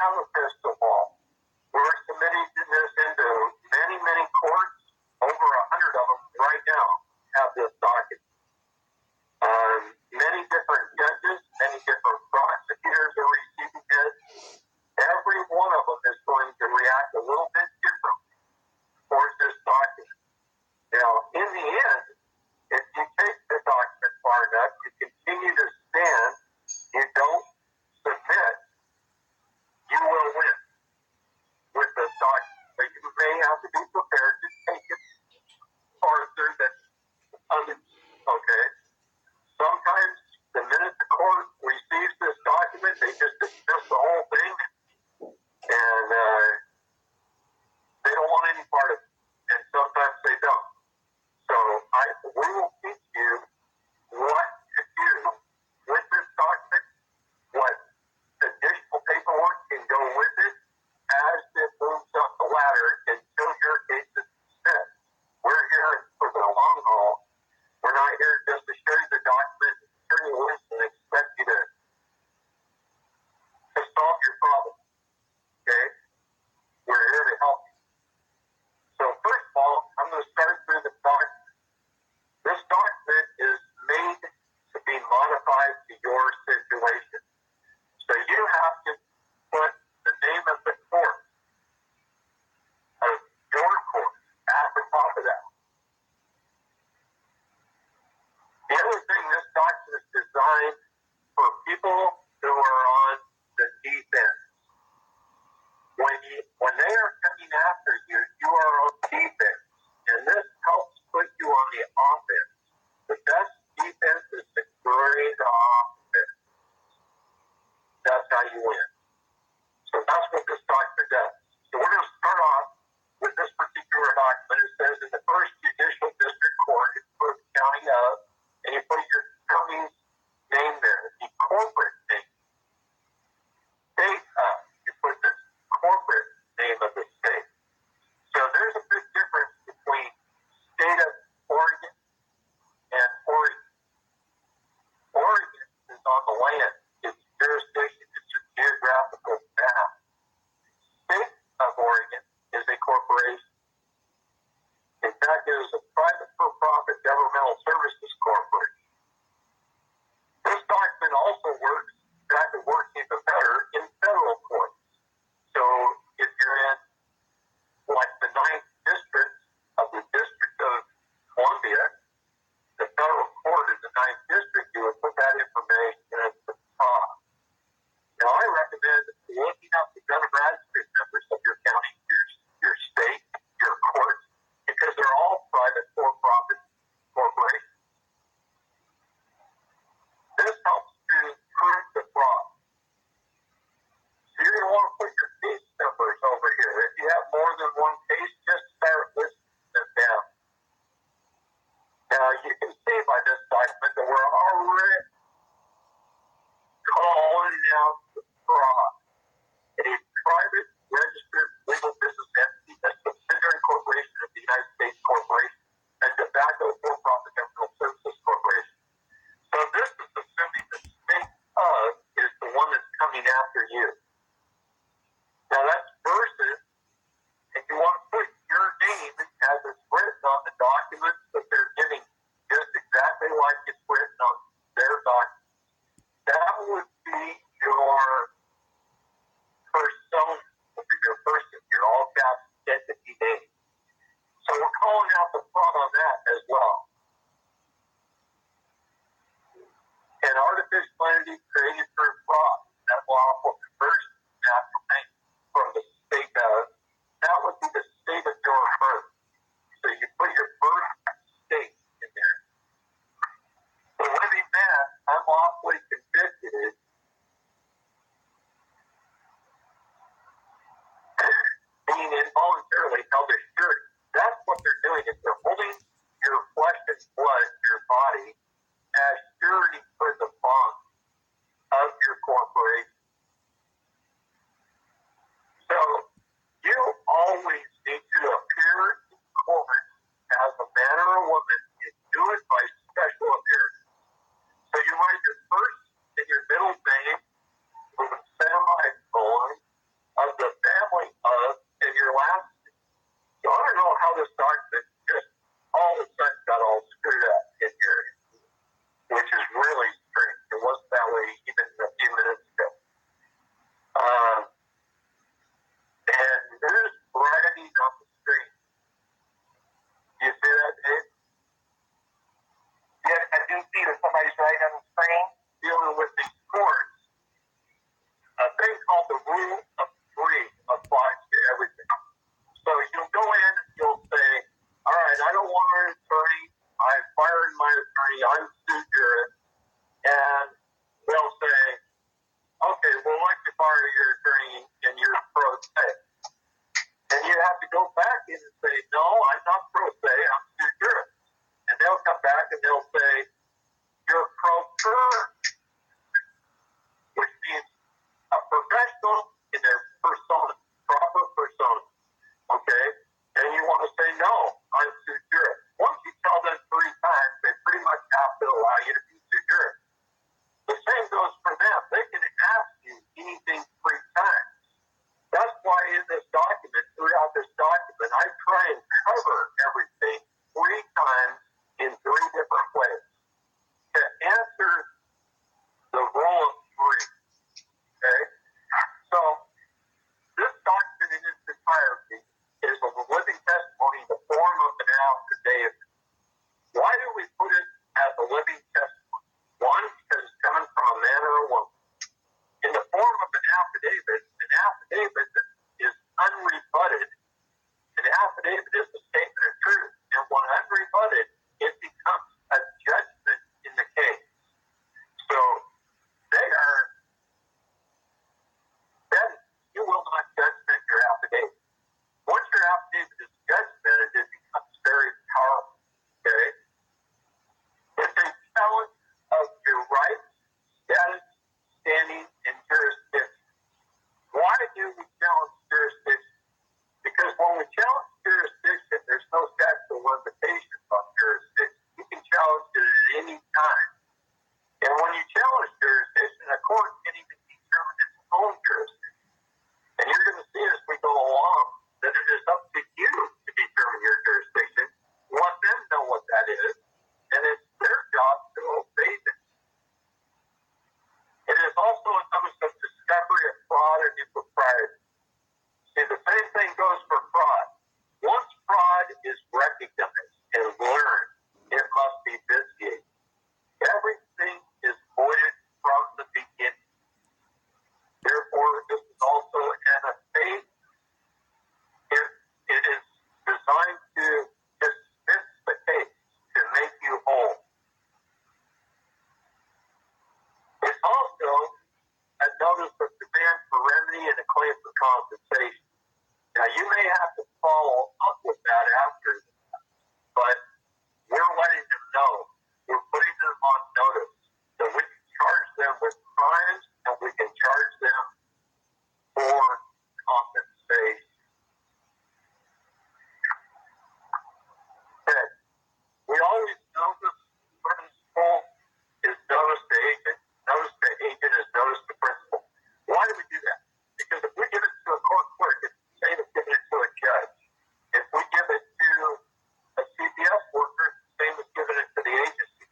have a crystal ball. We're submitting this into many, many courts. Over 100 of them right now have this document. Many different judges, many different prosecutors are receiving it. Every one of them is going to react a little bit differently towards this document. Now, in the end, if you take the document far enough, you continue to stand, you don't submit, you will win with this document. But you may have to be prepared to take it farther than others. Okay? Sometimes the minute the court receives this document, they just dismiss the whole thing, and they don't want any part of it. And sometimes they don't. So we will teach you what to do with this document, what additional paperwork can go with it as it moves up the ladder until your case is dismissed. We're here for the long haul. We're not here just to show you the document, turn you loose, and expect you to solve your problem. Okay? We're here to help you. So first of all, I'm going to start through the document. This document is made to be modified to your situation. So you have to put the name of the court, of your court, at the top of that. The other thing, this document is designed for people who are on the defense. When they are coming after you, you are on defense. And this helps put you on the offense. The best defense is the great offense. That's how you win. So that's what this document does. So we're going to start off with this particular document. It says in the first judicial district court, you put the county of, and you put your county's name there, the corporate name. State of, you put the corporate name of the state. So there's a big difference between state of Oregon and Oregon. Oregon is on the land. It's jurisdiction. It's a geographical map. State of Oregon is a corporation. In fact, it is a private for-profit governmental services corporation. This document also works, in fact, it works even better in federal courts. So if you're in, like, the 9th District of the District of Columbia, the federal court in the 9th District, you would put that information at the top. Now, I recommend looking up the Dun & Bradstreet numbers of your county, your state, your courts, because they're all private for-profit corporations. This helps to prove the fraud. So you're going to want to put your case numbers over here. If you have more than one case, just start listing them down. Now, you can see by this document that we're already calling out the fraud. A private registered legal business entity, a subsidiary corporation of the United States Corporation, a tobacco for-profit governmental services corporation. So this is assuming the state of is the one that's coming after you. rule of three applies to everything. So you'll go in and you'll say, all right, I don't want an attorney. I fired my attorney. I'm sue jurist. And they'll say, okay, we'll let you fire your attorney and you're pro se. And you have to go back in and say, no, I'm not pro se. I'm sue jurist. And they'll come back and they'll say, you're pro per, which means a professional in their persona, proper persona. Okay? And you want to say, no, I'm sue jurist. Once you tell them 3 times, they pretty much have to allow you to be sue jurist. The same goes for them. They can ask you anything 3 times. That's why in this document, throughout this document, I try and cover everything 3 times in 3 different ways to answer the role of 3. Okay? So, this document in its entirety is a living testimony in the form of an affidavit. Why do we put it as a living testimony? 1, because it's coming from a man or a woman. In the form of an affidavit that is unrebutted. An affidavit is a statement of truth. And when unrebutted, it becomes a judgment in the case. So, they are said, you will not judgment your affidavit. Once your affidavit is judgmented, it becomes very powerful. Okay? It's a challenge of your rights, status, standing, and jurisdiction. Why do we challenge jurisdiction? Because when we challenge jurisdiction, there's no statute of limitations on jurisdiction. You can challenge it at any time. And when you challenge jurisdiction, a court can even determine its own jurisdiction. And you're going to see as we go along that it is up to you to determine your jurisdiction. Let them know what that is, and it's their job to obey them. It is also a notice of discovery of fraud and impropriety. See, the same thing goes for fraud. Once fraud is recognized and learned, it must be vitiated. Everything is voided from the beginning. Therefore, this is also an effect. It is designed to dismiss the case, to make you whole. It's also a notice of demand for remedy and a claim for compensation. Now, you may have to follow up with that after, but we're letting them know. We're putting them on notice that we can charge them with crimes and we can charge them for compensation. Okay. We always notice principle is notice to agent. Notice to agent is notice to principle. Why do we do that? Because if we give it to a court clerk, it's the same as giving it to a judge. If we give it to a CPS worker, it's the same as giving it to the agency.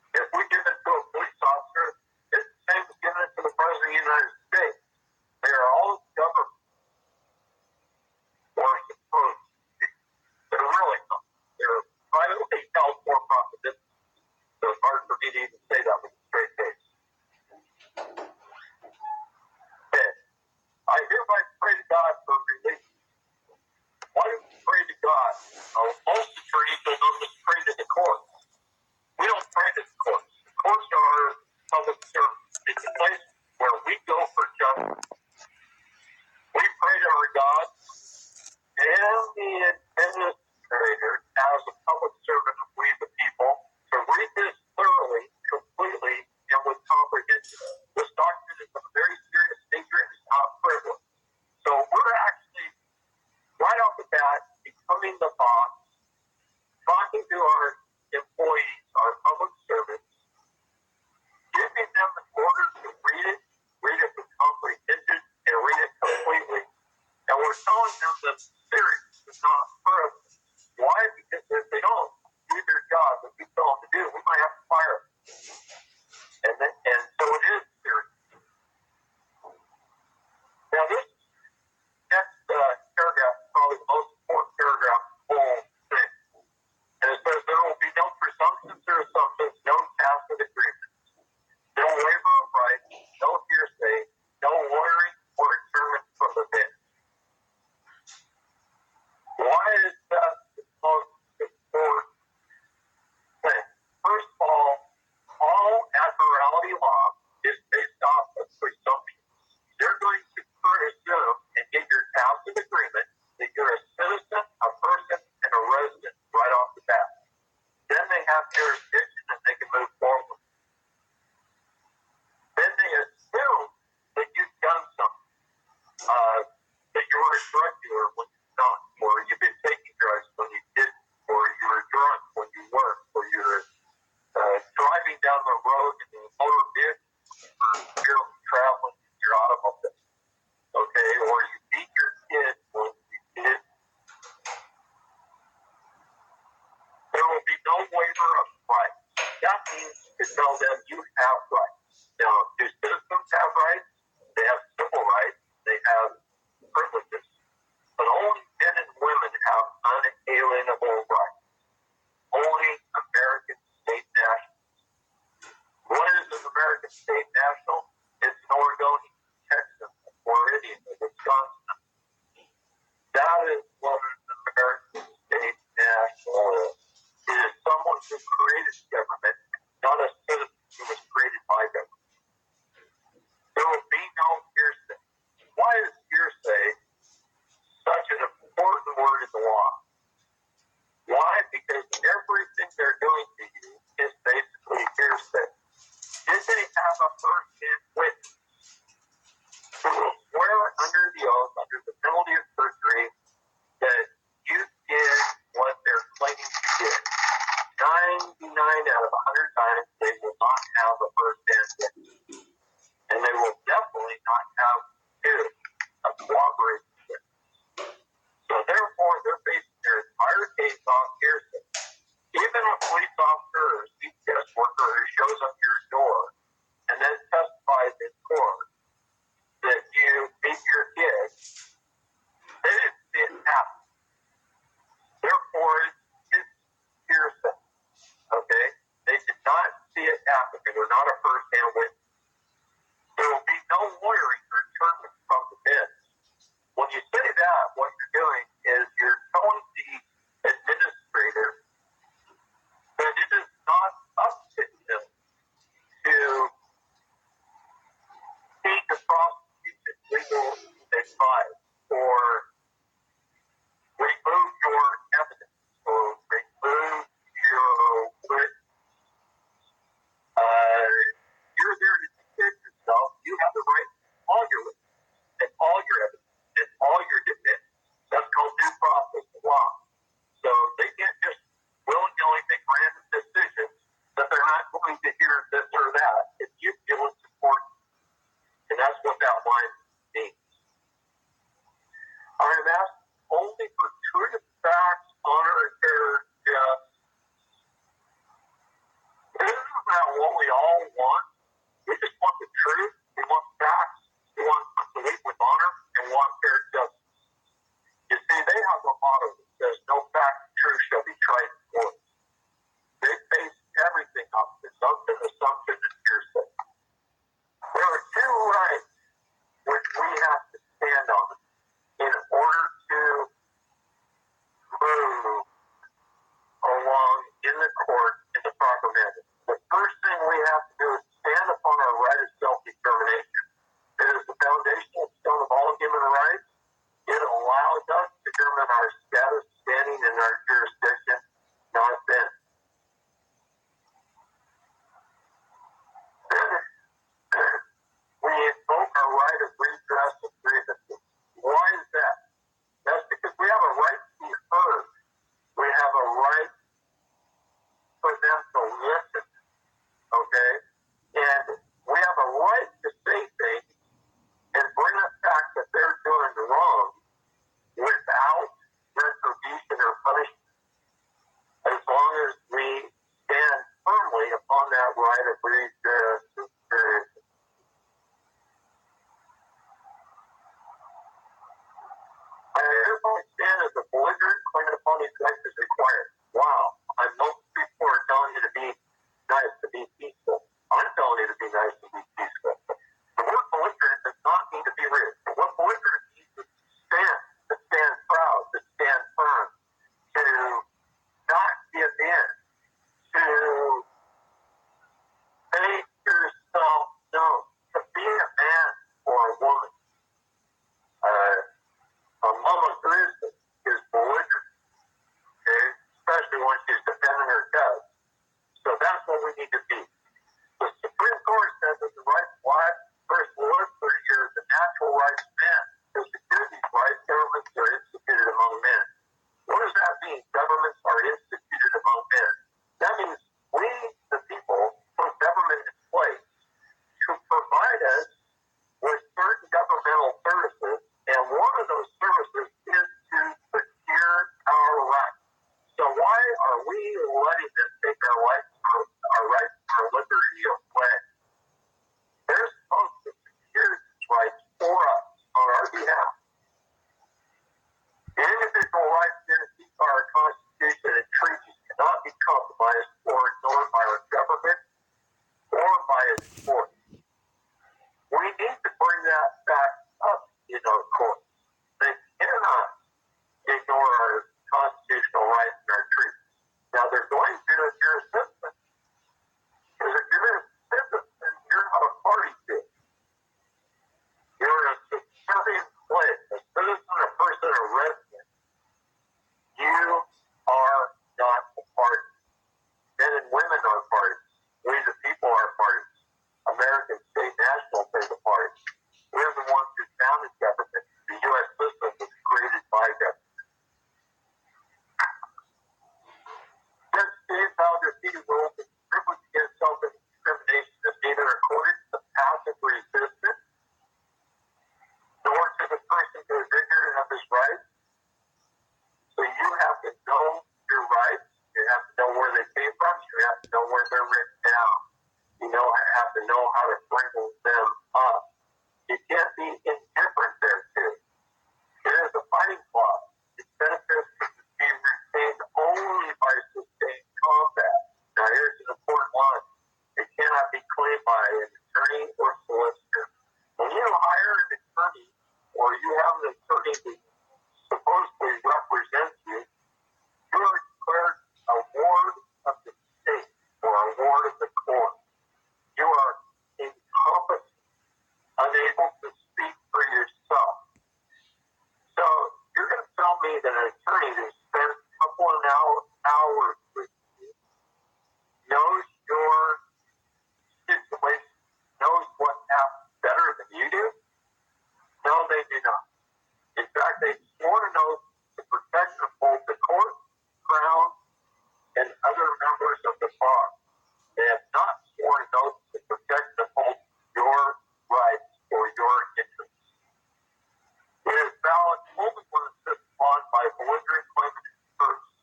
If we give it to a police officer, it's the same as giving it to the President of the United States. They are all government. Or supposed to be. They're really not. They're privately held for-profit businesses. So it's hard for me to even say that with a straight face. Okay. I hereby pray to God for relief. Why do we pray to God? Most attorneys will normally pray to the courts. We don't pray to the courts. The courts are public service. It's a place where we go for justice. We pray to our God and the administrator as a public servant of we the people to read this thoroughly, completely, and with comprehension. This document is of a very serious nature and is not frivolous. So we're actually, right off the bat, becoming the boss, talking to our employees, our public servants, giving them the order to read it with comprehension, and read it completely. And we're telling them that serious is not frivolous. Why? Because if they don't do their job that we tell them to do, we might have to fire them. And so it is that you were a drug dealer when you're not, or you've been taking drugs when you didn't, or you were drunk when you weren't, or you're driving down the road in a motor vehicle, you're traveling in your automobile, okay, or you beat your kid when you did. There will be no waiver of rights. That means to tell them you have rights. Now, do citizens have rights? They have civil rights. They have privileges. But only men and women have unalienable rights. Only American state nationals. What is an American state national? It's an Oregonian, Texan, Floridian, Wisconsin. That is what an American state national is. It is someone who created government, not a citizen who was created by government. There will be no hearsay. Why is hearsay such an important word in the law? Why? Because everything they're doing to you is basically hearsay. Did they have a first-hand witness who will swear under the oath, under the penalty of perjury, that you did what they're claiming you did? 99 out of 100 times, they will not have a first-hand witness. And they will definitely not have a cooperating witness. So therefore, they're basing their entire case on hearsay. Even a police officer or a CPS worker who shows up your door and then testifies in court that you beat your kid, they didn't see it happen. Therefore, it's hearsay. Okay? They did not see it happen. They were not a first-hand witness. There will be no lawyering or attorney from the bench. When you say that, what you're doing is you're telling the administrator that it is not up to him to seek a prosecution, legal advice, or remove your evidence, or remove your witness. You're there to defend yourself. You have the right to all your witnesses and all your evidence and all your defense. That's called due process of law. So they can't just willy-nilly make random decisions that they're not going to hear this or that if you feel it's important. And that's what that line means. I am asked only for truth, facts, honor, and fairness. Isn't that what we all want? We just want the truth. We want facts. We want to live with honor and want fair justice. You see, they have a motto that says, no fact and truth shall be tried in court. They base everything on presumption, assumption, and hearsay. There are two rights which we have to stand on in order to move along in the court in the proper manner. The first thing we have to do is stand upon our right of self-determination. It is the foundational stone of all human rights. It allows us to determine our status, standing, and our jurisdiction, not then. We invoke our right of redress of grievances. Why is that? That's because we have a right to be heard. We have a right for them to listen. Okay? And we have a right to say things and bring us back that they're doing wrong without retribution or punishment, as long as we stand firmly upon that right of redress of grievances. I hereby stand as a belligerent claimant upon these rights as required. Wow, I'm most people are telling you to be nice, to be peaceful. I'm telling you to be nice, to be peaceful. The word belligerent does not mean to be rude. What belligerent means is to stand proud, to stand firm, to not give in, to make yourself known, to be a man or a woman. A mama Teresa is belligerent, okay? Especially when she have an attorney who supposedly represents you, you are declared a ward of the state or a ward of the court. You are incompetent, unable to speak for yourself. So you're going to tell me that an attorney who spends a couple of hours with you knows your situation, knows what happens better than you do? No, they do not. In fact, they sworn an oath to protect and uphold the court, crown, and other members of the bar. They have not sworn an oath to protect and uphold your rights or your interests. It is valid only when it's upon by belligerent claimant first.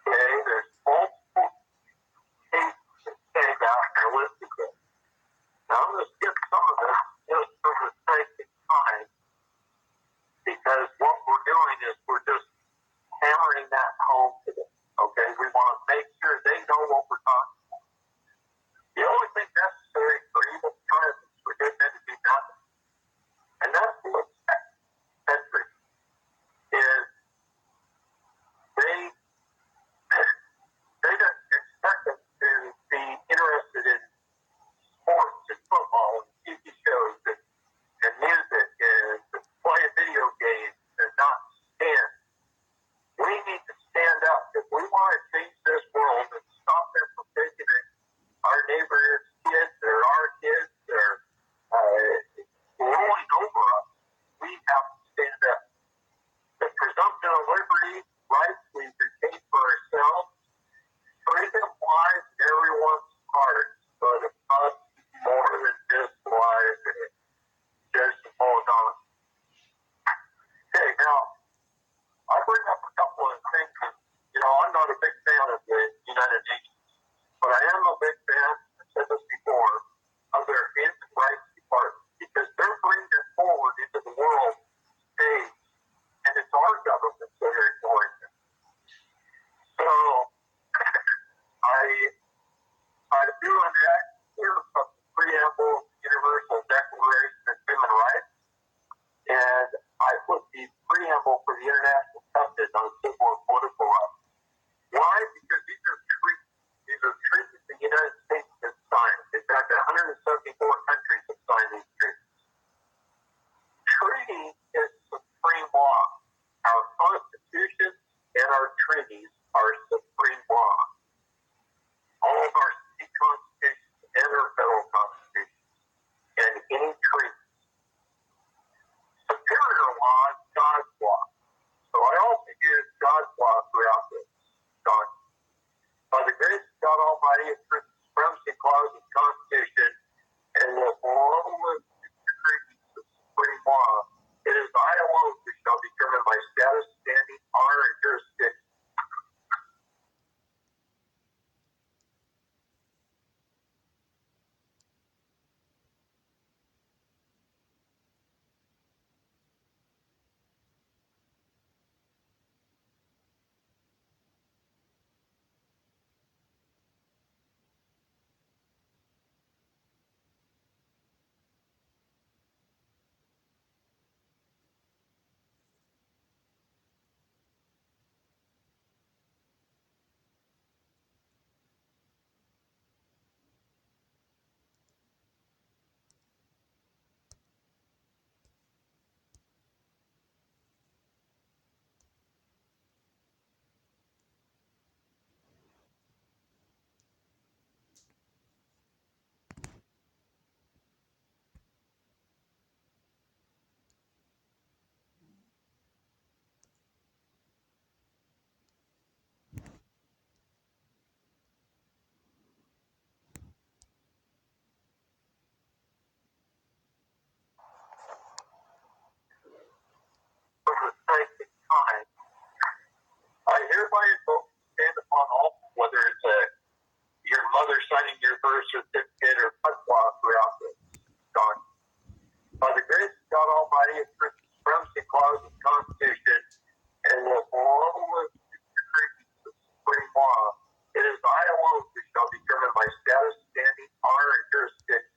Okay, there's multiple cases that say that, and I listed them. Now I'm going to skip some of this just for the sake of time, because what we're doing is we're just hammering that home to them. Okay, we want to make sure they know what we're talking about. The only thing necessary for evil triumph is for good men to do nothing. And that's what century is. They don't expect us to be interested in sports and football and TV shows and music and to play video games and not stand. We need to stand up. If we want to change this world and stop them from taking our neighbor's kids or our kids or rolling over us, we have to stand up. The presumption of liberty, rights we retain for ourselves, freedom lies in everyone's heart, but it must be more than just lies in it. Just to hold on. Okay, now, I bring up a couple of things. I'm not a big fan of the United Nations, but I am a big fan, I've said this before, of their human rights department, because they're bringing it forward into the world stage, and it's our government that are ignoring it. So, I do an act here from the preamble of the Universal Declaration of Human Rights, and I put the preamble for the International Covenant on Civil and Political Rights. Why? Because these are treaties the United States has signed. In fact, 174 countries have signed these treaties. Treaty is supreme law. Our Constitution and our treaties are supreme law. All of our state constitutions and our federal constitutions and any treaties. Superior law is God's law. So I also use God's law throughout this document. By the grace of God Almighty, and through the supremacy clause of the Constitution, and the lawless treaties of supreme law, it is I alone who shall determine my status, standing, honor, and jurisdiction. For the sake of time, I hereby invoke to stand upon all, whether it's your mother signing your birth certificate or fatwa throughout this document. By the grace of God Almighty, and through the supremacy clause of the Constitution, and the lawless treaties of supreme law, it is I alone who shall determine my status, standing, honor, and jurisdiction.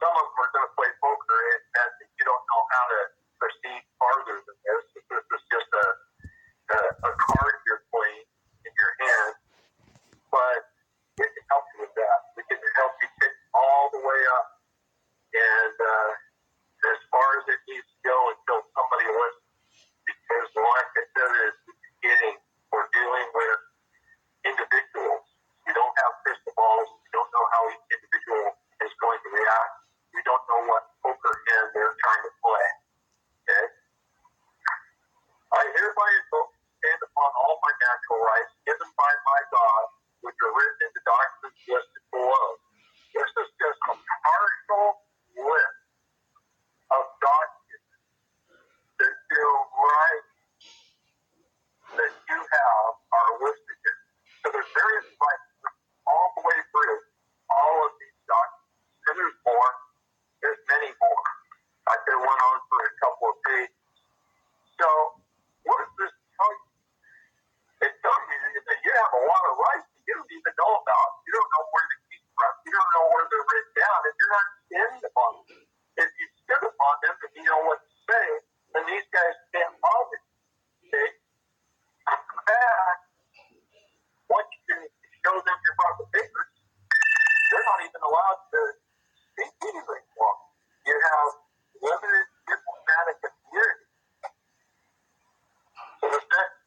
some of them are going to play poker, and you don't know how to proceed farther than this. This is just a card you're playing in your hand, but we can help you with that. We can help you get all the way up, and as far as it needs to go until somebody listens. Because like I said at the beginning, we're dealing with individuals. We don't have crystal balls. We don't know how each individual is going to react. We don't know what poker hand they're trying to play. Okay? I hereby invoke and stand upon all my natural rights given by my God, which are written in the documents listed below. This is just a partial list of documents that your rights that you have are listed in. So there's various rights all the way through all of these documents. And there's more. There's many more. I could have went on for a couple of pages. So what does this tell you? It tells you that you have a lot of rights that you don't even know about. You don't know where to keep from. You don't know where they're written down. If you're not standing upon them, if you stood upon them and you know what to say, then these guys can't bother you. Okay? In fact, once you show them your proper papers, they're not even allowed to speak anything for them. You have limited diplomatic immunity. So the next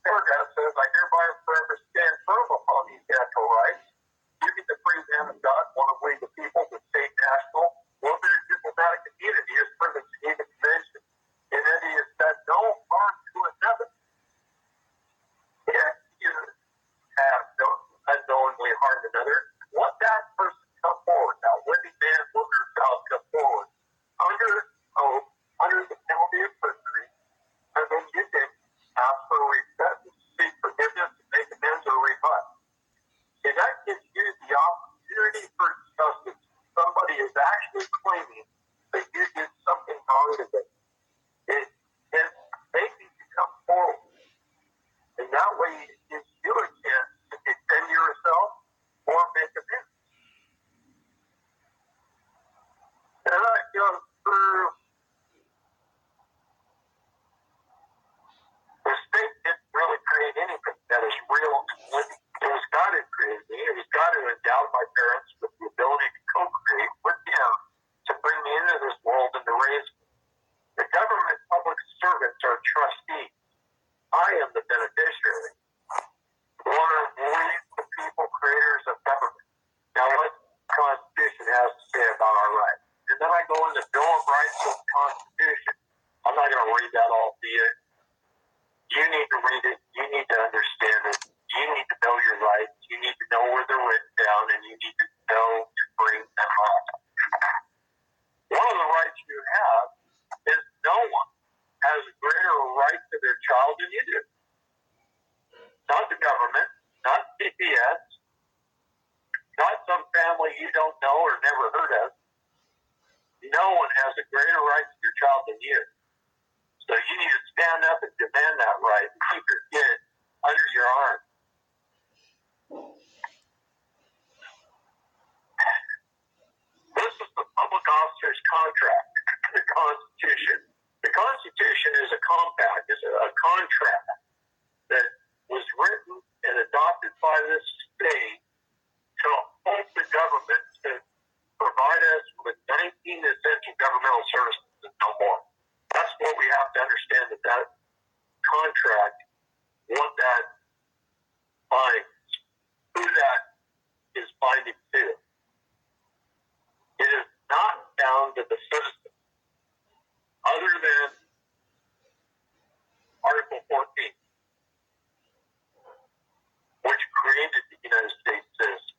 paragraph says, I hereby forever stand firm upon these natural rights, giving the free hand of God, one of we the people, the state national, limited diplomatic immunity is privileged to even mention, and that he has done no harm to another. If you have unknowingly harmed another, let that person come forward. Now, Wendy man, woman, or child come forward under oath, under the penalty of perjury, and then you can ask for repentance, seek forgiveness, make amends, or rebut. And that gives you the opportunity for justice. Somebody is actually claiming that you did something wrong to them. And they need to come forward. And that way it gives you a chance to defend yourself or make amends. And I go through the state didn't really create anything that is real and living. It was God who created me. It was God who endowed my parents with the ability to co-create with Him to bring me into this world and to raise me. The government public servants are trustees. I am the beneficiary. One of we, the people, creators of government. Now, what the Constitution has to say about our rights. And then I go into Bill of Rights of the Constitution. I'm not going to read that all to you. You need to read it. You need to understand it. You need to know your rights. You need to know where they're written down, and you need to know to bring them up. One of the rights you have is no one has a greater right to their child than you do. Not the government, not CPS, not some family you don't know or never heard of. No one has a greater right to your child than you. So you need to stand up and demand that right and keep your kid under your arm. This is the public officer's contract, the Constitution. The Constitution is a compact, is a contract that was written and adopted by this state to hold the government to provide us with 19 essential governmental services and no more. That's what we have to understand, that contract, what that binds, who that is binding to. It is not bound to the citizen, other than Article 14, which created the United States citizen.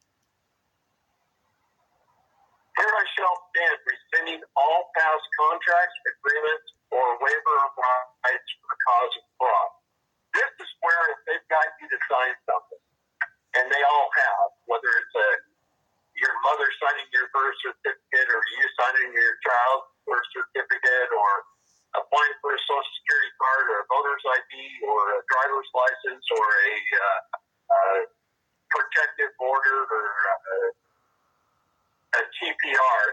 Here I shall stand, rescinding all past contracts, agreements, or waiver of rights for the cause of fraud. This is where if they've got you to sign something, and they all have, whether it's your mother signing your birth certificate, or you signing your child's birth certificate, or applying for a Social Security card, or a voter's ID, or a driver's license, or a protective order, or a TPR,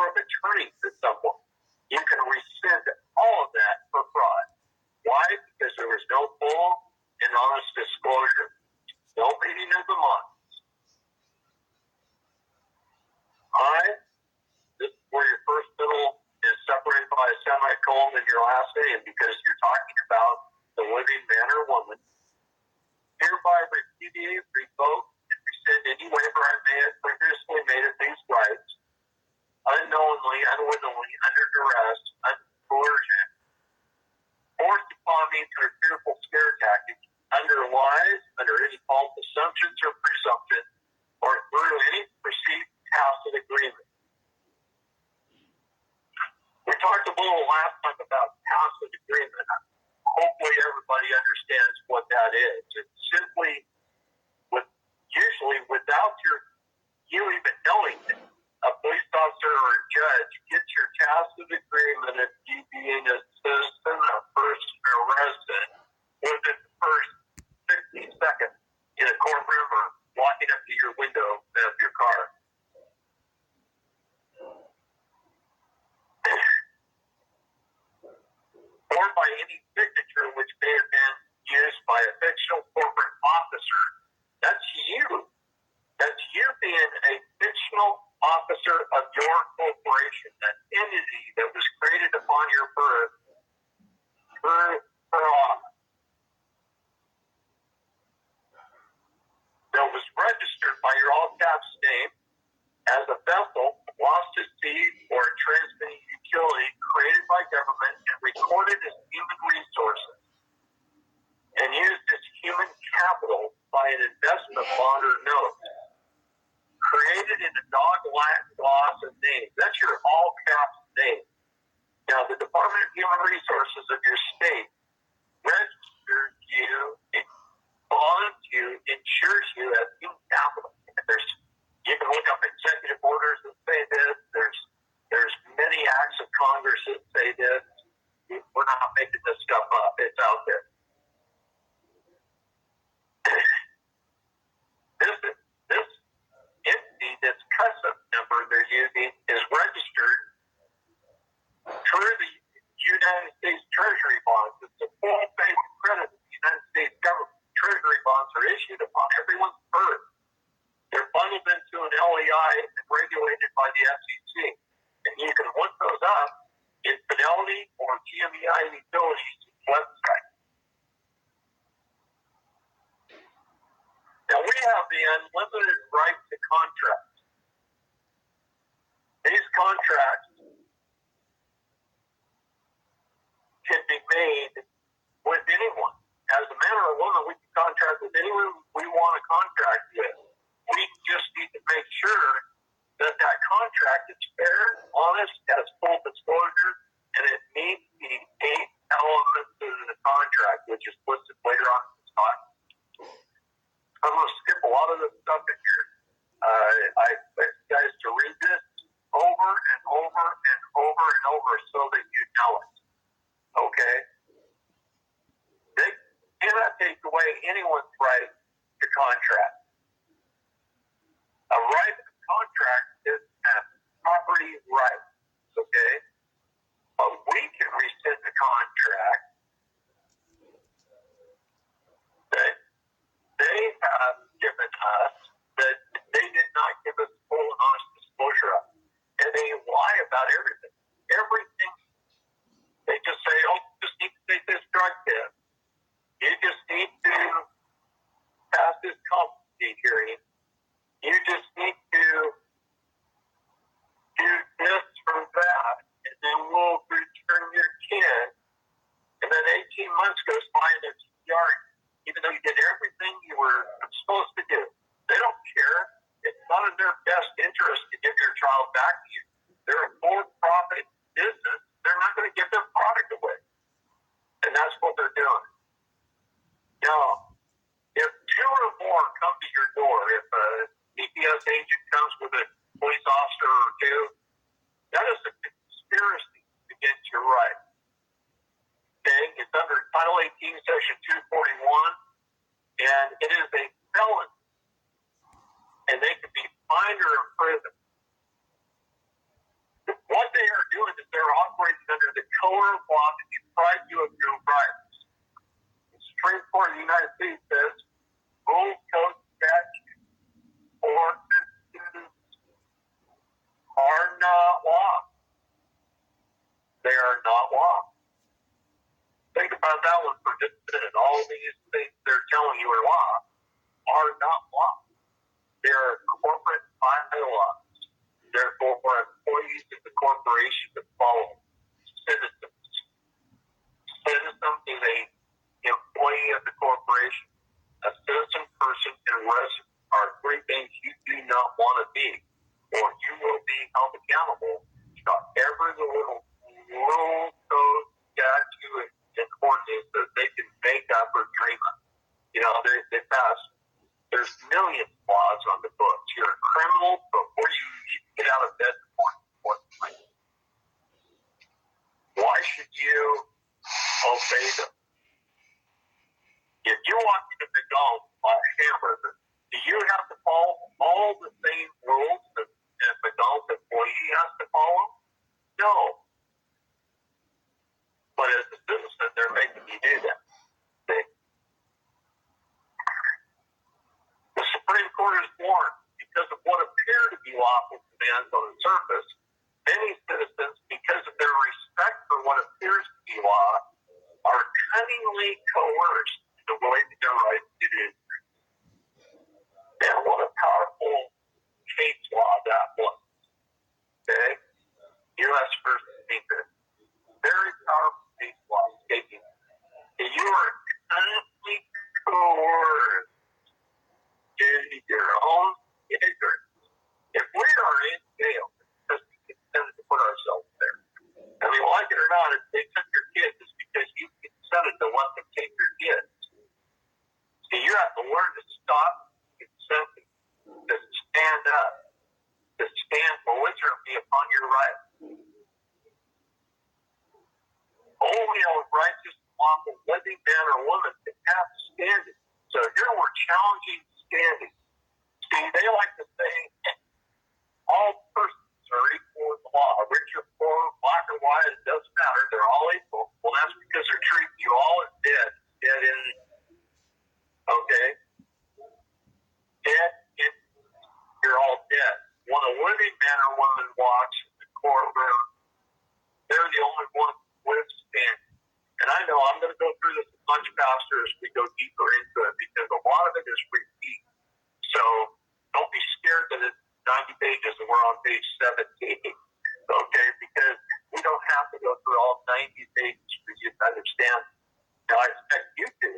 of attorney to someone. You can rescind all of that for fraud. Why? Because there was no full and honest disclosure. No meeting of the minds. This is where your first middle is separated by a semicolon in your last name because you're talking about the living man or woman. Hereby repudiate, revoke, and rescind any waiver I may have previously made of these rights, unknowingly, unwittingly, under duress, under coercion, forced upon me through a fearful scare tactic, under lies, under any false assumptions or presumption, or through any perceived tacit agreement. We talked a little last time about tacit agreement. Hopefully everybody understands what that is. It's simply, usually without you even knowing it, a police officer or a judge gets your tacit agreement of you being a citizen, a person, or a resident within the first 60 seconds in a courtroom or walking up to your window of your car. Or by any signature which may have been used by a fictional corporate officer. That's you. That's you being a fictional officer of your corporation, that entity that was created upon your birth for office. That was registered by your all caps name as a vessel lost at sea or a transmitting utility created by government and recorded as human resources and used as human capital by an investment bond or note. Created in a dog-like gloss of names. That's your all caps name. Now, the Department of Human Resources of your state registers you, it bonds you, insures you as human capital. You can look up executive orders that say this. There's many acts of Congress that say this. We're not making this stuff up. It's out there. This entity, this custom number they're using, is registered through the United States Treasury bonds. It's a full faith and credit of the United States government. Treasury bonds are issued upon everyone's birth. They're bundled into an LEI and regulated by the SEC. And you can look those up in Fidelity or GMEI Utilities website. Now, we have the unlimited right to contract. These contracts can be made with anyone. As a man or a woman, we can contract with anyone we want to contract with. We just need to make sure that that contract is fair, honest, has full disclosure, and it meets the 8 elements of the contract, which is listed later on in this talk. I'm going to skip a lot of this stuff in here. I expect you guys to read this over and over and over and over so that you know it. Okay? They cannot take away anyone's right to contract. A right to contract is a property right. Okay? But we can rescind the contract that they have given us that they did not give us full and honest disclosure of. And they lie about everything. Everything. They just say, oh, you just need to take this drug test. You just need to pass this competency hearing. You just need to do this or that, and then we'll return your kid. And then 18 months goes by and it's yard. Even though you did everything you were supposed to do. They don't care. It's not in their best interest to give your child back to you. They're a for-profit business. They're not going to give their product away. And that's what they're doing. Now, if 2 or more come to your door, if a CPS agent comes with a police officer or 2, that is a conspiracy against your right. Okay? It's under Title 18, Section 241, and it is a felony. And they can be fined or imprisoned. rule of law that deprive you of your rights. The Supreme Court of the United States says rules, codes, statutes, ordinances are not law. They are not law. Think about that one for just a minute. All these things they're telling you are law are not law. They're corporate bylaws. Therefore, employees of the corporation that follow. Citizens. Citizen is a employee of the corporation. A citizen, person, and resident are three things you do not want to be, or you will be held accountable to every little rule, code, statute, and ordinance that they can make up or dream of. You know, they pass. There's millions of laws on the books. You're a criminal before you even get out of bed in the morning. Why should you obey them? If you want to be gone by a hamburger, do you have to follow all the same rules that a McDonald's employee has to follow? No. But as a citizen, they're making you do that. The Supreme Court is warned because of what appear to be lawful demands on the surface. Many citizens, because of their respect for what appears to be law, are cunningly coerced into waiving their rights to do. And what a powerful case law that was. Okay? U.S. versus England. Very powerful case law stating that you are cunningly coerced in your own ignorance. If we are in jail because we consented to put ourselves there, I mean, like it or not, if they took your kids, it's because you consented to let them take your kids. So you have to learn to stop consenting, to stand up, to stand belligerently upon your rights. Only a righteous, lawful, living man or woman can have standing. So here we're challenging standing. See, they like to say all persons are equal in the law. Rich or poor, black or white, it doesn't matter. They're all equal. Well, that's because they're treating you all as dead. Dead in, okay? Dead in, you're all dead. When a living man or woman walks in the courtroom, they're the only one withstanding. And I know I'm going to go through this much faster as we go deeper into it because a lot of it is repeat. So don't be scared that it's 90 pages and we're on page 17. Okay? Because we don't have to go through all 90 pages for you to understand. Now, I expect you to,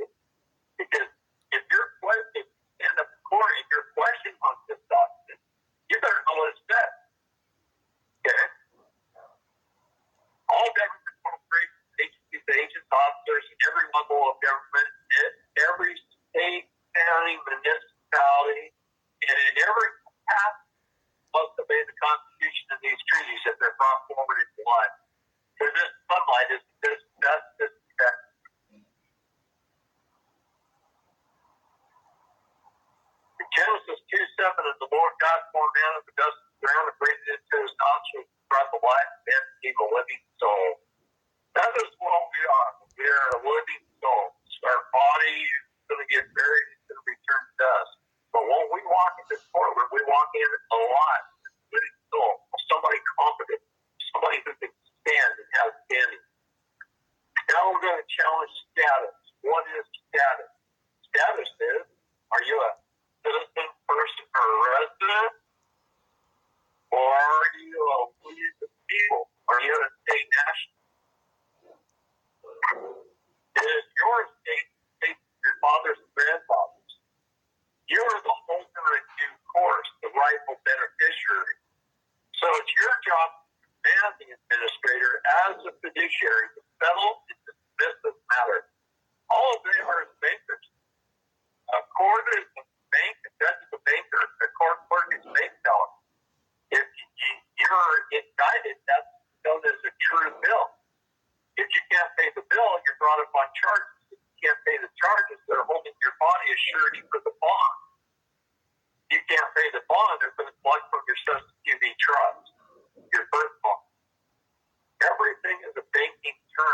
because if you're questioning in the court and you're questioning on this document, you better know what it says. Okay? All government corporations, agencies, agents, officers, in every level of government, every state, county, municipality, and in every capacity must obey the Constitution and these treaties that they're brought forward into life. Because this sunlight is this that. In Genesis 2:7, and the Lord God formed man of the dust of the ground and breathed into his nostrils the breath of life, and man became a living soul. That is what we are. We are a living soul. Our body is going to get buried, it's going to return to dust. But when we walk in this courtroom, we walk in alive, a living soul, somebody competent, somebody who can stand and have standing. Now we're going to challenge status. What is status? Status is, are you a citizen, person, or a resident? Or are you a we the people? Are you a state national? It is your state, your fathers and grandfathers. You are the holder in due course, the rightful beneficiary. So it's your job to command the administrator as a fiduciary to settle and dismiss this matter. All of them are bankers. A court is a bank, a judge is a banker, a court clerk is a bank teller. If you're indicted, that's known as a true bill. If you can't pay the bill, you're brought up on charges. If you can't pay the charges, they're holding your body as surety for the bond. If you can't pay the bond, they're going to collect from your Social Security trust, your birth bond. Everything is a banking term.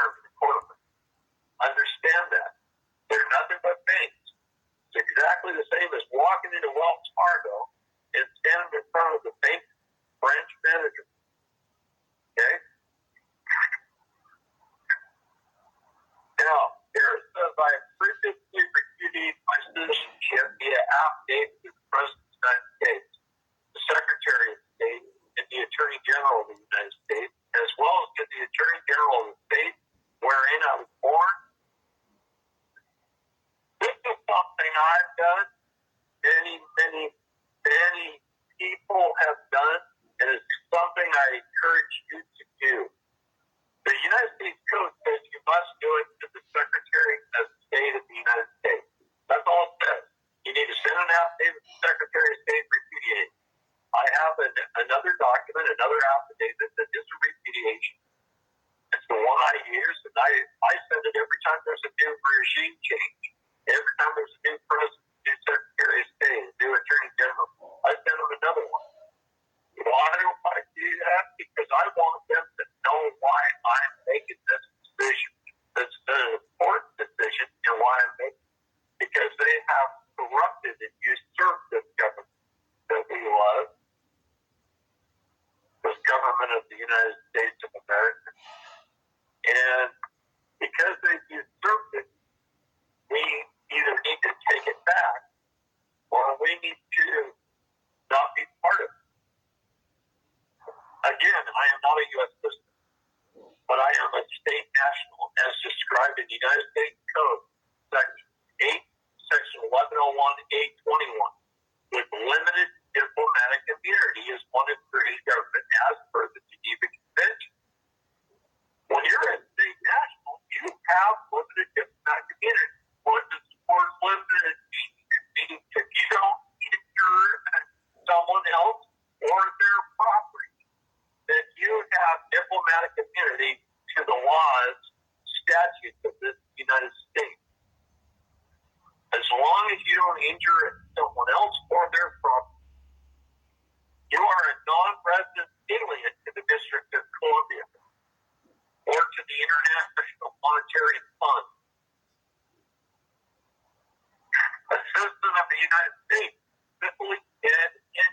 regime change. Every time there's a new president, new secretary of state, a new attorney general, I send them another one. Why do I do that? Because I want them to know why I'm making this decision. This is an important decision and why I'm making it. Because they have corrupted and usurped this government that we love, this government of the United States of America. And because they've usurped it, we either need to take it back or we need to not be part of it. Again, I am not a U.S. citizen, but I am a state national as described in the United States Code, Section 1101A21, with limited diplomatic immunity as one of British government as per the Geneva Convention. When you're a state national, you have limited diplomatic immunity. What does the word limited mean? It means if you don't injure someone else or their property, then you have diplomatic immunity to the laws, statutes of the United States. As long as you don't injure someone else or their property, you are a non-resident alien to the District of Columbia or to the International Monetary Fund. A citizen of the United States simply can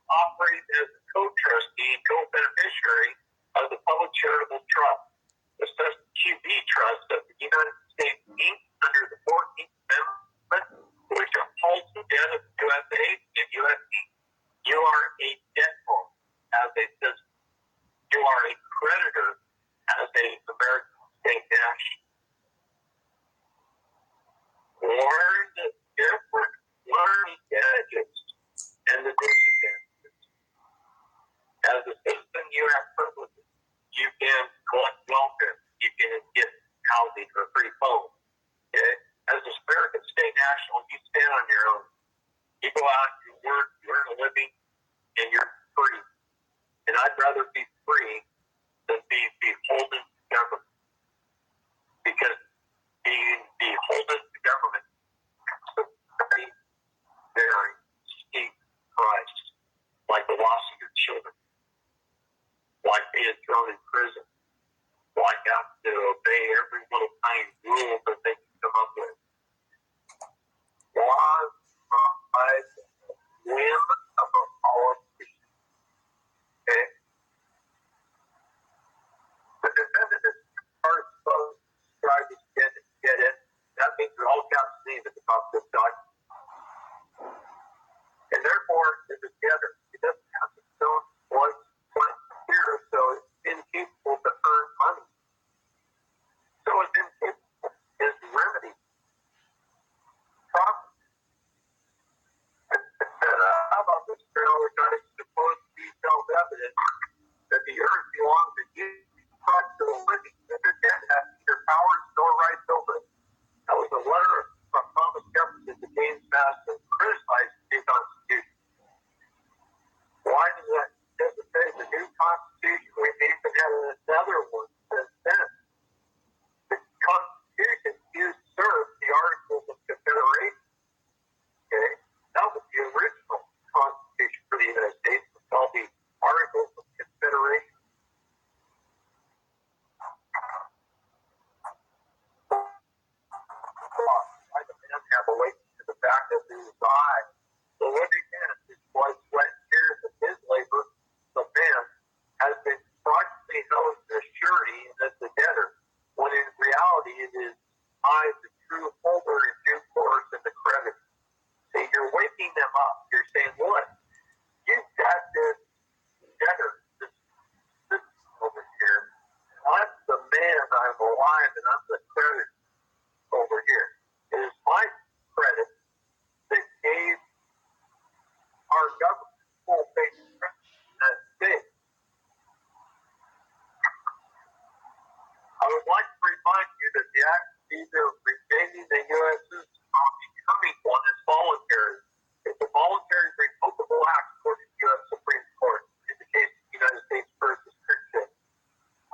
operate as a co-trustee and co-beneficiary of the Public Charitable Trust, the QB Trust of the United States Inc. under the 14th Amendment, which upholds the debt of the USA and USC. You are a debtor as a citizen. You are a creditor as an American state national. Learn the different, learn the advantages and the disadvantages. As a citizen, you have privileges. You can collect welfare. You can get housing or free phone. Okay? As an American state national, you stand on your own. You go out, you work, you earn a living, and you're free. And I'd rather be free than be beholden to government. Because being beholden to government is a very, very steep price. Like the loss of your children. Like being thrown in prison. Like having to obey every little tiny rule that they can come up with. Laws by the whim of a politician. Okay? The defendant is supposed to try to get it. That means you're all caps name at the top of this document. And therefore, it's together. It doesn't have to show one here, so it's incapable to earn money. So it's incapable is remedy. Profit. How about this trailer regarding supposed to be self-evident that the earth belongs to you, to the living, that the dead have neither powers nor rights over it. That was a letter from Thomas Jefferson to James Madison criticizing the Constitution. Why does that doesn't say the new Constitution? We even have another one since then. The Constitution usurped the Articles of Confederation. Okay? That was the original Constitution for the United States. It's called the Articles of Confederation. I have awakened to the fact that his eye, the living man, his blood, sweat, and tears of his labor, the man, has been fraudulently held as surety as the debtor, when in reality it is I, the true holder in due course, and the creditor. See, you're waking them up. You're saying, look, you've got this debtor, this over here. I'm the man, I'm alive, and I'm the creditor over here. It is my credit that gave our government full faith in the United States. I would like to remind you that the act either retaining the U.S. citizen or becoming one is voluntary. It's a voluntary revocable act according to the U.S. Supreme Court in the case of the United States versus Christian.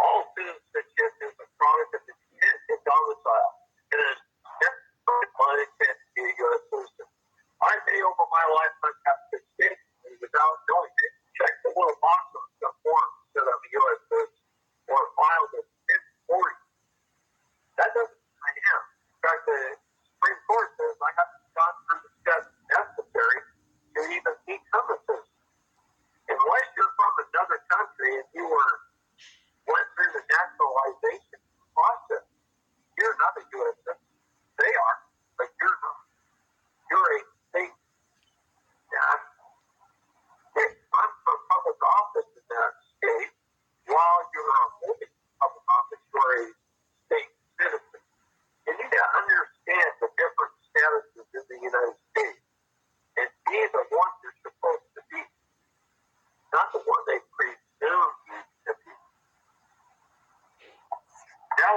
All citizenship is a product of the intent and domicile. It is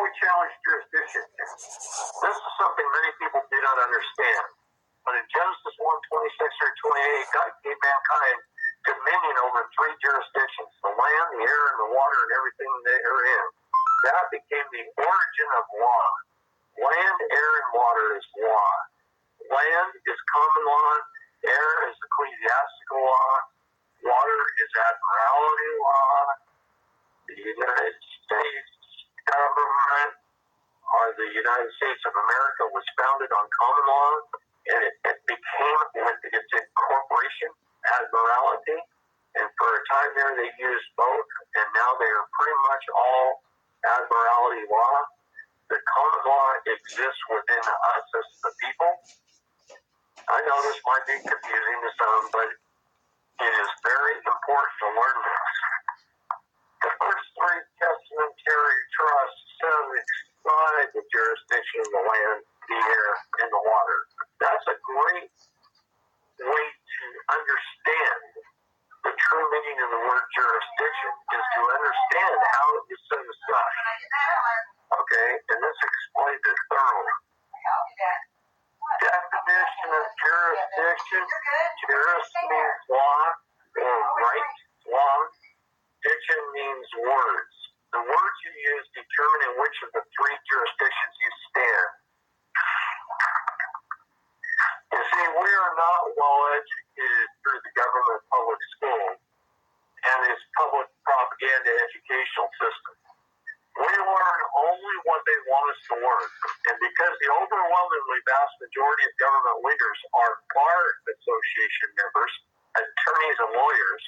we challenge jurisdiction? This is something many people do not understand. But in Genesis 1:26 through 28, God gave mankind dominion over 3 jurisdictions: the land, the air, and the water, and everything therein. That became the origin of law. Land, air, and water is law. Land is common law. Air is ecclesiastical law. Water is admiralty law. The United States government, or the United States of America, was founded on common law, and it became, with its incorporation, admiralty. And for a time there, they used both, and now they are pretty much all admiralty law. The common law exists within us as the people. I know this might be confusing to some, but it is very important to learn this. The first 3 testamentary trusts set aside the jurisdiction of the land, the air, and the water. That's a great way to understand the true meaning of the word jurisdiction, is to understand how it is set aside. Okay? And this explains it thoroughly. Definition of jurisdiction. Juris means law or right law. Diction means words. The words you use determine in which of the 3 jurisdictions you stand. You see, we are not well educated through the government public school and its public propaganda educational system. We learn only what they want us to learn. And because the overwhelmingly vast majority of government leaders are bar association members, attorneys, and lawyers,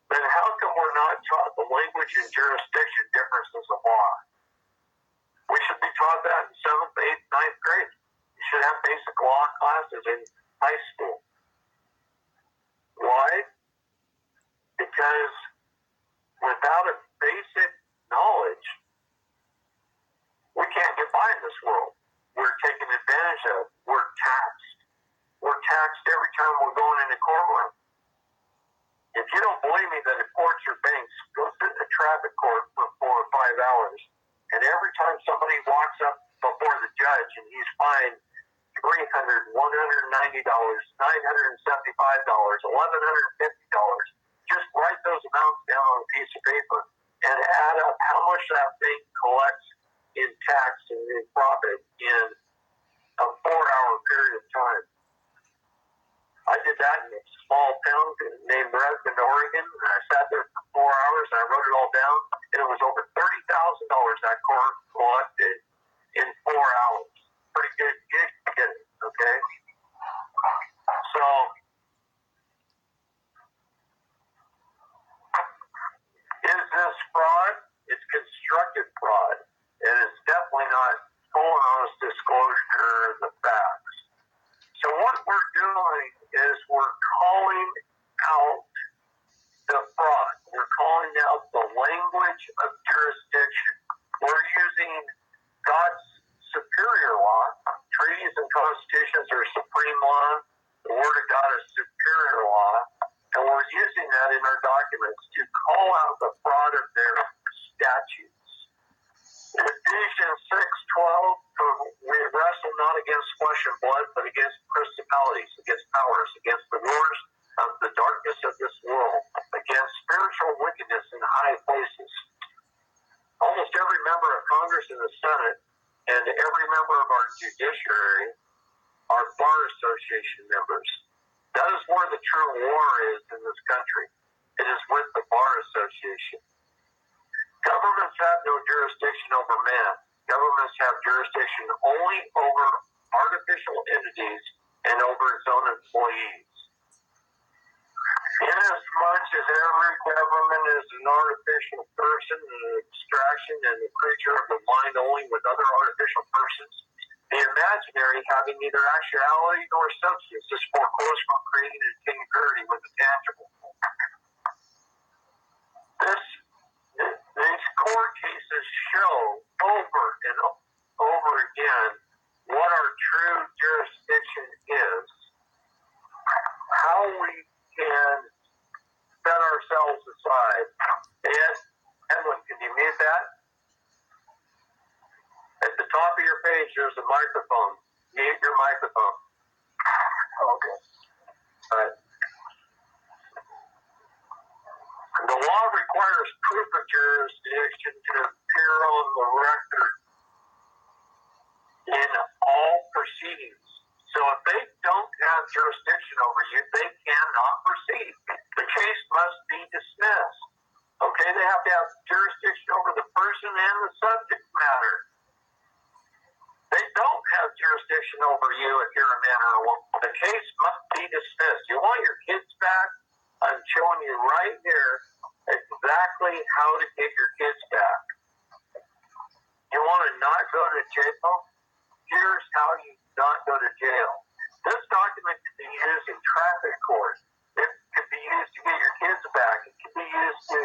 then how come we're not taught the language and jurisdiction differences of law? We should be taught that in 7th, 8th, 9th grade. You should have basic law classes in high school. Why? Because without a basic knowledge, we can't get by in this world. We're taken advantage of. We're taxed. We're taxed every time we're going in a courtroom. If you don't believe me that it courts your banks, go sit in a traffic court for 4 or 5 hours, and every time somebody walks up before the judge and he's fined $300, $190, $975, $1,150, just write those amounts down on a piece of paper and add up how much that thing collects in tax and in profit in a 4-hour period of time. I did that in a small town named Redmond, Oregon, and I sat there for 4 hours and I wrote it all down, and it was over $30,000 that court collected in 4 hours. Pretty good gig to get it, okay? So, is this fraud? It's constructed fraud. And it's definitely not full and honest disclosure of the facts. So what we're doing is we're calling out the fraud. We're calling out the language of jurisdiction. We're using God's superior law. Treaties and constitutions are supreme law. The Word of God is superior law. And we're using that in our documents to call out the fraud of their statutes. In Ephesians 6:12, for we wrestle not against flesh and blood, but against principalities, against powers, against the rulers of the darkness of this world, against spiritual wickedness in high places. Almost every member of Congress and the Senate and every member of our judiciary are bar association members. That is where the true war is in this country. It is with the bar association. Governments have no jurisdiction over man. Governments have jurisdiction only over artificial entities and over its own employees. Inasmuch as every government is an artificial person, an abstraction, and a creature of the mind only with other artificial persons, the imaginary, having neither actuality nor substance, is foreclosed from creating and attaining parity with the tangible. These court cases show over and over again what our true jurisdiction is, how we can set ourselves aside. And Edwin, can you mute that? there's a microphone. Mute your microphone. Okay. All right. The law requires proof of jurisdiction to appear on the record in all proceedings. So if they don't have jurisdiction over you, they cannot proceed. The case must be dismissed. Okay, they have to have jurisdiction over the person and the subject matter. They don't have jurisdiction over you if you're a man or a woman. The case must be dismissed. You want your kids back? I'm showing you right here exactly how to get your kids back. You want to not go to jail? Here's how you not go to jail. This document can be used in traffic court. It can be used to get your kids back. It can be used to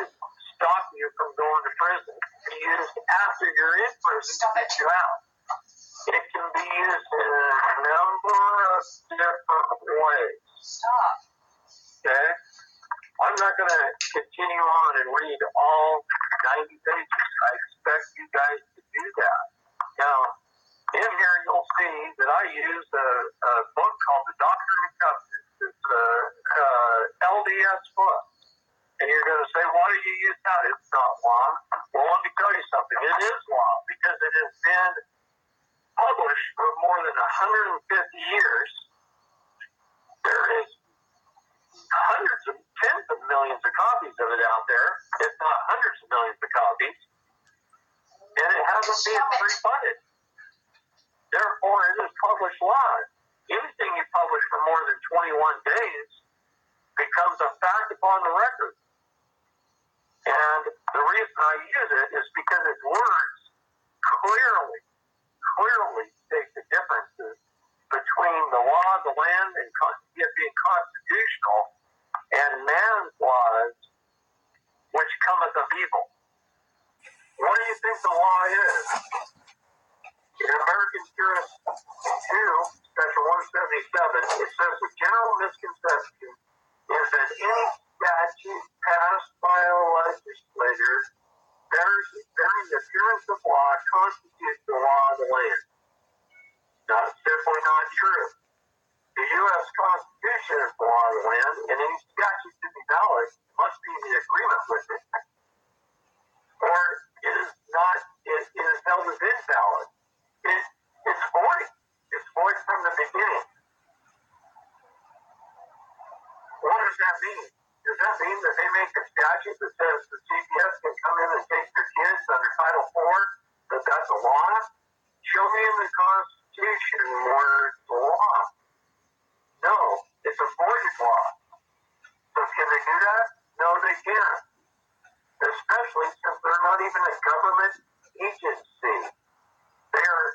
stop you from going to prison. It can be used after you're in prison to get you out. It can be used in a number of different ways. Stop. Okay? I'm not going to continue on and read all 90 pages. I expect you guys to do that. Now, in here you'll see that I use a book called The Doctrine and Covenants. It's a LDS book. And you're going to say, why do you use that? It's not law. Well, let me tell you something. It is law because it has been published for more than 150 years. There is hundreds of tens of millions of copies of it out there, if not hundreds of millions of copies. And it hasn't been rebutted. Therefore, it is published law. Anything you publish for more than 21 days becomes a fact upon the record. And the reason I use it is because its words clearly state the differences between the law of the land and it being constitutional and man's laws, which cometh of evil. What do you think the law is? In American Juris 2, Section 177, it says the general misconception is that any statute passed by a legislator bearing the appearance of law constitutes the law of the land. That's simply not true. The U.S. Constitution is the law of the land, and any statute to be valid must be in agreement with it, or it is held as invalid. It's void. It's void from the beginning. What does that mean? Does that mean that they make a statute that says the CPS can come in and take their kids under Title IV, that that's a law? Show me in the Constitution where it's a law. No, it's a voided law. So can they do that? No, they can't. Especially since they're not even a government agency. They are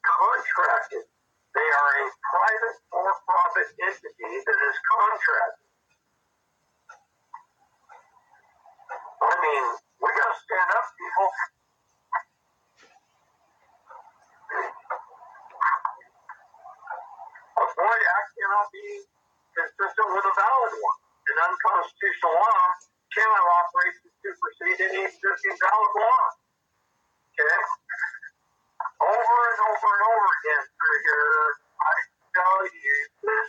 contracted. They are a private for-profit entity that is contracted. I mean, we got to stand up, people. A void act cannot be consistent with a valid one. An unconstitutional law cannot operate to supersede any existing valid law. Okay? Over and over and over again through here, I tell you that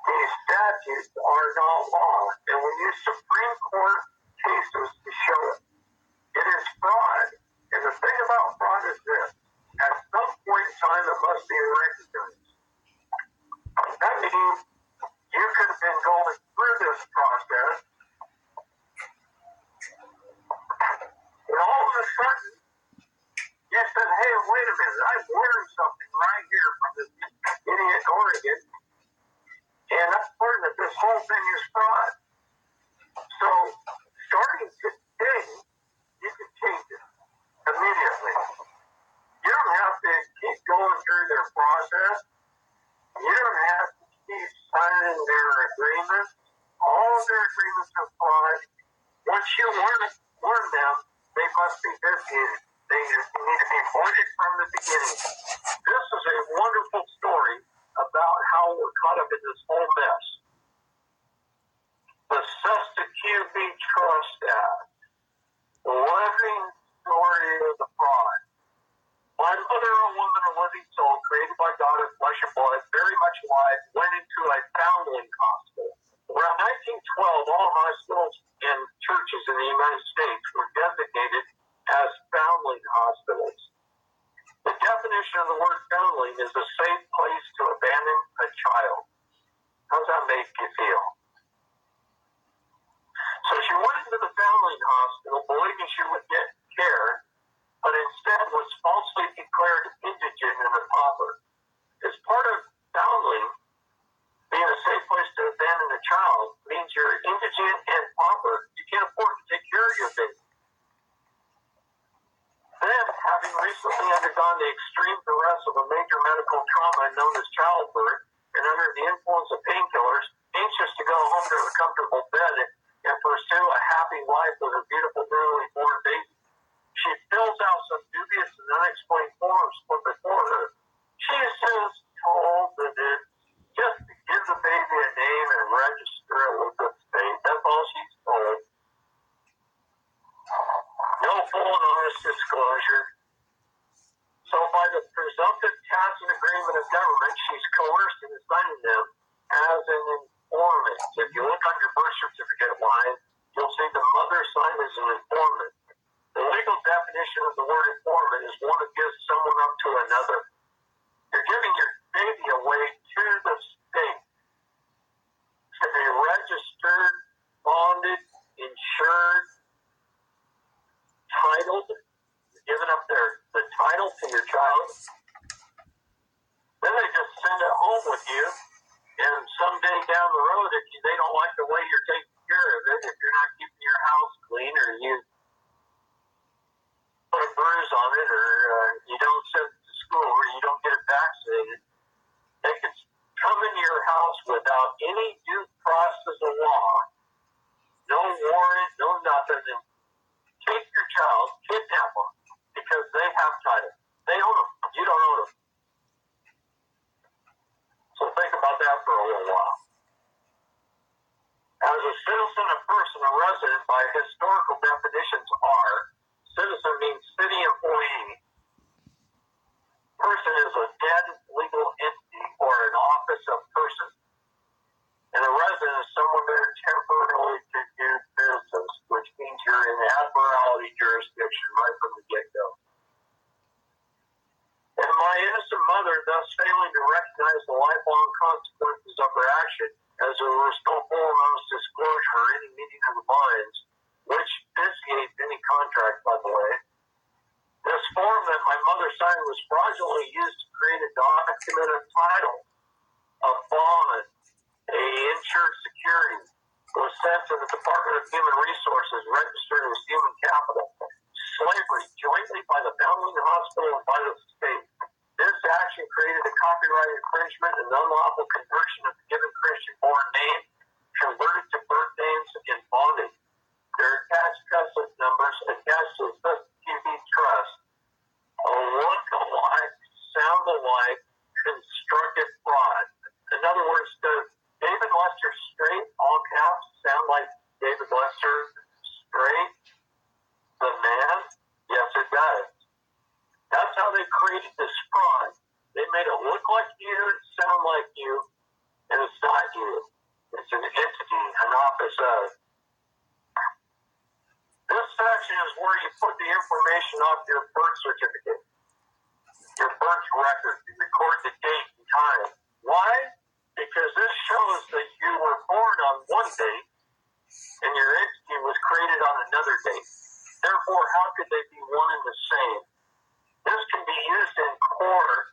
these statutes are not law. And we use Supreme Court cases to show it. It is fraud. And the thing about fraud is this. At some point in time, it must be recognized. That means you could have been going through this process, and all of a sudden, you said, hey, wait a minute, I've learned something right here from this idiot Oregon, and I've learned that this whole thing is fraud. So, starting today, you can change it immediately. You don't have to keep going through their process. You don't have to keep signing their agreements. All of their agreements are fraud. Once you learn them, they must be disputed. They need to be voided from the beginning. This is a wonderful story about how we're caught up in this whole mess. The Sister-Q-B Trust Act. The living story of the fraud. United States were designated as foundling hospitals. The definition of the word foundling is a safe place to abandon a child. How does that make you feel? So she went into the foundling hospital believing she would get care, but instead was falsely declared indigent and a pauper. As part of foundling, being a safe place to abandon a child means you're indigent and pauper. You can't afford to take care of your baby. Then, having recently undergone the extreme duress of a major medical trauma known as childbirth, and under the influence of painkillers, anxious to go home to a comfortable bed and pursue a happy life with a beautiful newly born baby, she fills out some dubious and unexplained forms put before her. She is just told that it's just to give the baby a name and register it with the state. That's all she's told. No full and honest disclosure. So by the presumptive tacit agreement of government, she's coerced into signing them as an informant. If you look on your birth certificate line, you'll see the mother signed as an informant. The legal definition of the word informant is one that gives someone up to another. You're giving your baby away to the state to be registered, bonded, insured, titled, giving up the title to your child. Then they just send it home with you, and someday down the road, if they don't like the way you're taking care of it, if you're not keeping your house clean, or you put a bruise on it, or you don't send it to school, or you don't get it vaccinated, they can come into your house without any due process of law, no warrant, no nothing, and take your child, kidnap them, because they have title. They own them. You don't own them. So think about that for a little while. As a citizen, a person, a resident, by historical definitions are, citizen means city employee. Person is a dead legal entity or an office of person. And a resident is someone there temporarily to do business, which means you're in admiralty jurisdiction right from the get-go. And my innocent mother, thus failing to recognize the lifelong consequences of her action, as there was no full and honest disclosure or any meeting of the minds, which vitiates any contract, by the way. This form that my mother signed was fraudulently used to create a document of title, a bond, a insured security, was sent to the Department of Human Resources, registered as human capital. Slavery, jointly by the foundling hospital and by the state. This action created a copyright infringement and unlawful conversion of the given Christian-born name, converted to birth names, and bonded. Their attached custody numbers attached to the TV trust. A look-alike, sound-alike, constructed fraud. In other words, does David Lester Straight, all caps, sound like David Lester Straight, the man? Yes, it does. That's how they created this fraud. They made it look like you, sound like you, and it's not you. It's an entity, an office of. This section is where you put the information off your birth certificate, your birth record. You record the date and time. Why? Because this shows that you were born on one date and your entity was created on another date. Therefore, how could they be one and the same? This can be used in court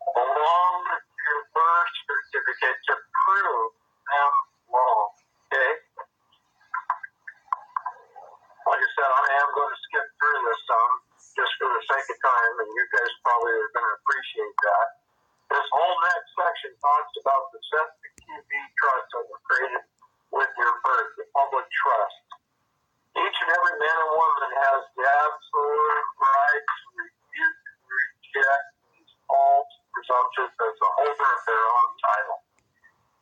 along with your birth certificate to prove them wrong. Okay? Like I said, I am going to skip through this some just for the sake of time, and you guys probably are going to appreciate that. This whole next section talks about the Septic QB trust that were created with your birth, the public trust. Each and every man and woman has the absolute right to refute and reject these false presumptions as the holder of their own title.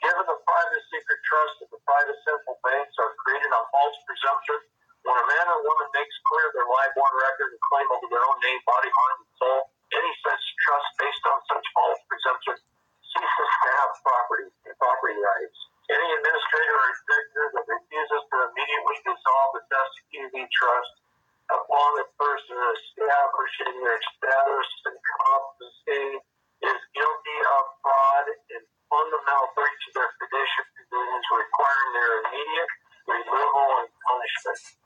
Given the private secret trust that the private central banks are created on false presumptions, when a man or woman makes clear their live-born record and claim over their own name, body, mind, and soul, any such trust based on such false presumption ceases to have property rights. Any administrator or executor that refuses to immediately dissolve dissolve the Tuskegee Trust upon the person establishing their status and competency is guilty of fraud and fundamental breach of their fiduciary duties, requiring their immediate removal and punishment.